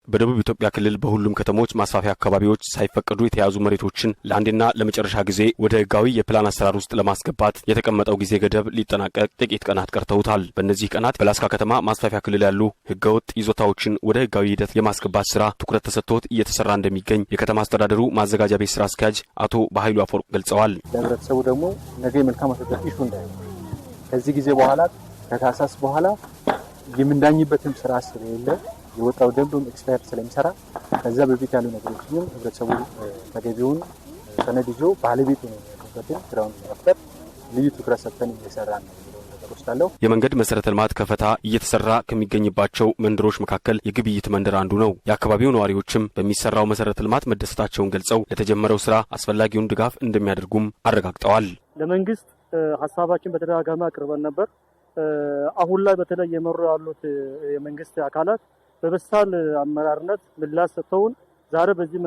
በደቡብ ኢትዮጵያ ክልል በሁሉም ከተሞች ማስፋፊያ አካባቢዎች ሳይፈቀዱ የተያዙ መሬቶችን ለአንዴና ለመጨረሻ ጊዜ ወደ ህጋዊ የፕላን አሰራር ውስጥ ለማስገባት የተቀመጠው ጊዜ ገደብ ሊጠናቀቅ ጥቂት ቀናት ቀርተውታል። በእነዚህ ቀናት በላስካ ከተማ ማስፋፊያ ክልል ያሉ ህገወጥ ይዞታዎችን ወደ ህጋዊ ሂደት የማስገባት ስራ ትኩረት ተሰጥቶት እየተሰራ እንደሚገኝ የከተማ አስተዳደሩ ማዘጋጃ ቤት ስራ አስኪያጅ አቶ በኃይሉ አፈወርቅ ገልጸዋል። ለህብረተሰቡ ደግሞ ነገ መልካም አስተዳደር ኢሹ እንዳይሆን ከዚህ ጊዜ በኋላ ከታሳስ በኋላ የምንዳኝበትም ስራ ስለሌለ የወጣው ደንብም ኤክስፓየር ስለሚሰራ ከዛ በፊት ያሉ ነገሮችን ህብረተሰቡ ተገቢውን ሰነድ ይዞ ባለቤት ነው ያለበትን ስራውን ለመፍጠር ልዩ ትኩረት ሰጥተን እየሰራን ነው ተቆስታለው። የመንገድ መሰረተ ልማት ከፈታ እየተሰራ ከሚገኝባቸው መንደሮች መካከል የግብይት መንደር አንዱ ነው። የአካባቢው ነዋሪዎችም በሚሰራው መሰረተ ልማት መደሰታቸውን ገልጸው ለተጀመረው ስራ አስፈላጊውን ድጋፍ እንደሚያደርጉም አረጋግጠዋል። ለመንግስት ሐሳባችን በተደጋጋሚ አቅርበን ነበር። አሁን ላይ በተለይ የመሩ ያሉት የመንግስት አካላት በበሳል አመራርነት ምላሽ ሰጥተውን ዛሬ በዚህ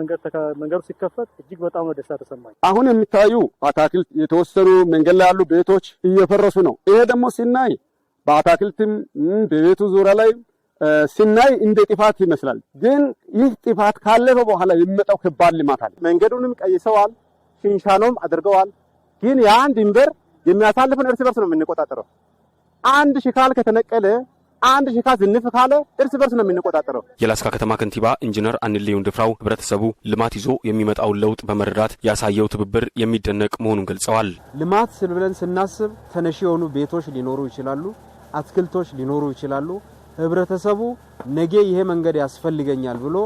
መንገዱ ሲከፈት እጅግ በጣም ደስታ ተሰማኝ። አሁን የሚታዩ አታክልት የተወሰኑ መንገድ ላይ ያሉ ቤቶች እየፈረሱ ነው። ይሄ ደግሞ ሲናይ በአታክልትም በቤቱ ዙሪያ ላይ ሲናይ እንደ ጥፋት ይመስላል። ግን ይህ ጥፋት ካለፈ በኋላ የሚመጣው ከባድ ልማት አለ። መንገዱንም ቀይሰዋል፣ ሽንሻኖም አድርገዋል። ግን ያን ድንበር የሚያሳልፈን እርስ በርስ ነው የምንቆጣጠረው። አንድ ሽካል ከተነቀለ አንድ ሽካል ዝንፍ ካለ እርስ በርስ ነው የምንቆጣጠረው። የላስካ ከተማ ከንቲባ ኢንጂነር አንሌው ድፍራው ህብረተሰቡ ልማት ይዞ የሚመጣውን ለውጥ በመረዳት ያሳየው ትብብር የሚደነቅ መሆኑን ገልጸዋል። ልማት ብለን ስናስብ ተነሺ የሆኑ ቤቶች ሊኖሩ ይችላሉ፣ አትክልቶች ሊኖሩ ይችላሉ። ህብረተሰቡ ነገ ይሄ መንገድ ያስፈልገኛል ብሎ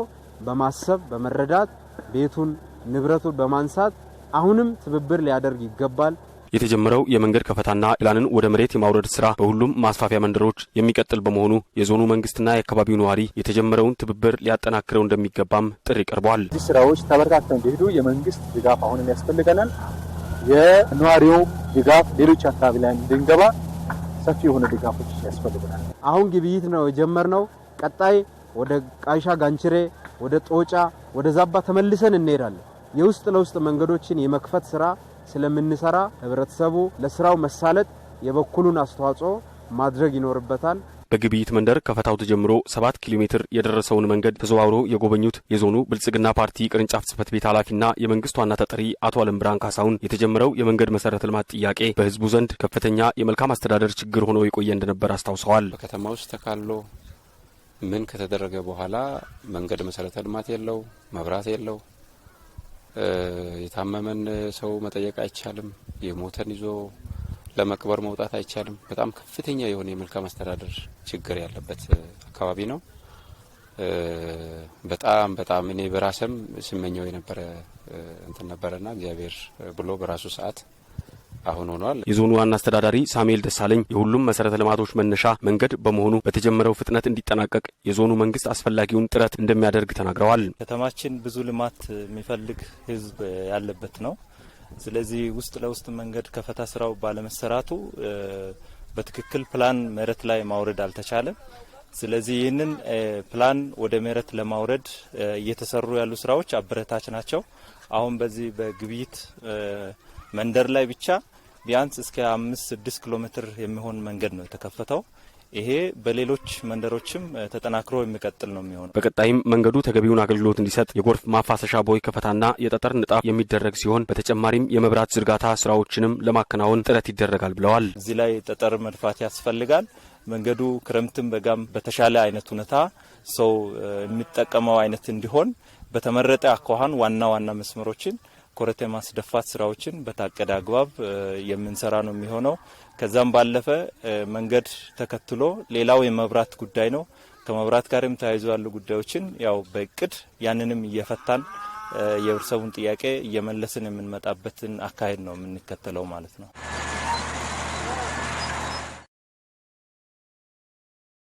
በማሰብ በመረዳት ቤቱን ንብረቱን በማንሳት አሁንም ትብብር ሊያደርግ ይገባል። የተጀመረው የመንገድ ከፈታና ፕላንን ወደ መሬት የማውረድ ስራ በሁሉም ማስፋፊያ መንደሮች የሚቀጥል በመሆኑ የዞኑ መንግስትና የአካባቢው ነዋሪ የተጀመረውን ትብብር ሊያጠናክረው እንደሚገባም ጥሪ ቀርቧል። እዚህ ስራዎች ተበረታተው እንዲሄዱ የመንግስት ድጋፍ አሁንም ያስፈልገናል። የነዋሪው ድጋፍ ሌሎች አካባቢ ላይ እንድንገባ ሰፊ የሆነ ድጋፎች ያስፈልገናል። አሁን ግብይት ነው የጀመርነው። ቀጣይ ወደ ቃይሻ ጋንችሬ፣ ወደ ጦጫ፣ ወደ ዛባ ተመልሰን እንሄዳለን። የውስጥ ለውስጥ መንገዶችን የመክፈት ስራ ስለምንሰራ ህብረተሰቡ ለስራው መሳለጥ የበኩሉን አስተዋጽኦ ማድረግ ይኖርበታል። በግብይት መንደር ከፈታው ተጀምሮ 7 ኪሎ ሜትር የደረሰውን መንገድ ተዘዋውሮ የጎበኙት የዞኑ ብልጽግና ፓርቲ ቅርንጫፍ ጽህፈት ቤት ኃላፊና የመንግስት ዋና ተጠሪ አቶ አለምብራን ካሳሁን የተጀመረው የመንገድ መሰረተ ልማት ጥያቄ በህዝቡ ዘንድ ከፍተኛ የመልካም አስተዳደር ችግር ሆኖ የቆየ እንደነበር አስታውሰዋል። በከተማ ውስጥ ተካሎ ምን ከተደረገ በኋላ መንገድ መሰረተ ልማት የለው፣ መብራት የለው፣ የታመመን ሰው መጠየቅ አይቻልም፣ የሞተን ይዞ ለመቅበር መውጣት አይቻልም። በጣም ከፍተኛ የሆነ የመልካም አስተዳደር ችግር ያለበት አካባቢ ነው። በጣም እኔ በራሴም ስመኘው የነበረ እንትን ነበርና እግዚአብሔር ብሎ በራሱ ሰዓት አሁን ሆኗል። የዞኑ ዋና አስተዳዳሪ ሳሙኤል ደሳለኝ የሁሉም መሰረተ ልማቶች መነሻ መንገድ በመሆኑ በተጀመረው ፍጥነት እንዲጠናቀቅ የዞኑ መንግስት አስፈላጊውን ጥረት እንደሚያደርግ ተናግረዋል። ከተማችን ብዙ ልማት የሚፈልግ ህዝብ ያለበት ነው። ስለዚህ ውስጥ ለውስጥ መንገድ ከፈታ ስራው ባለመሰራቱ በትክክል ፕላን መሬት ላይ ማውረድ አልተቻለም። ስለዚህ ይህንን ፕላን ወደ መሬት ለማውረድ እየተሰሩ ያሉ ስራዎች አበረታች ናቸው። አሁን በዚህ በግብይት መንደር ላይ ብቻ ቢያንስ እስከ 5-6 ኪሎ ሜትር የሚሆን መንገድ ነው የተከፈተው። ይሄ በሌሎች መንደሮችም ተጠናክሮ የሚቀጥል ነው የሚሆነው። በቀጣይም መንገዱ ተገቢውን አገልግሎት እንዲሰጥ የጎርፍ ማፋሰሻ ቦይ ከፈታና የጠጠር ንጣፍ የሚደረግ ሲሆን በተጨማሪም የመብራት ዝርጋታ ስራዎችንም ለማከናወን ጥረት ይደረጋል ብለዋል። እዚህ ላይ ጠጠር መድፋት ያስፈልጋል። መንገዱ ክረምትም በጋም በተሻለ አይነት ሁኔታ ሰው የሚጠቀመው አይነት እንዲሆን በተመረጠ አኳኋን ዋና መስመሮችን ኮረቴ ማስደፋት ስራዎችን በታቀደ አግባብ የምንሰራ ነው የሚሆነው። ከዛም ባለፈ መንገድ ተከትሎ ሌላው የመብራት ጉዳይ ነው። ከመብራት ጋርም ተያይዞ ያሉ ጉዳዮችን ያው በእቅድ ያንንም እየፈታን የህብረተሰቡን ጥያቄ እየመለስን የምንመጣበትን አካሄድ ነው የምንከተለው ማለት ነው።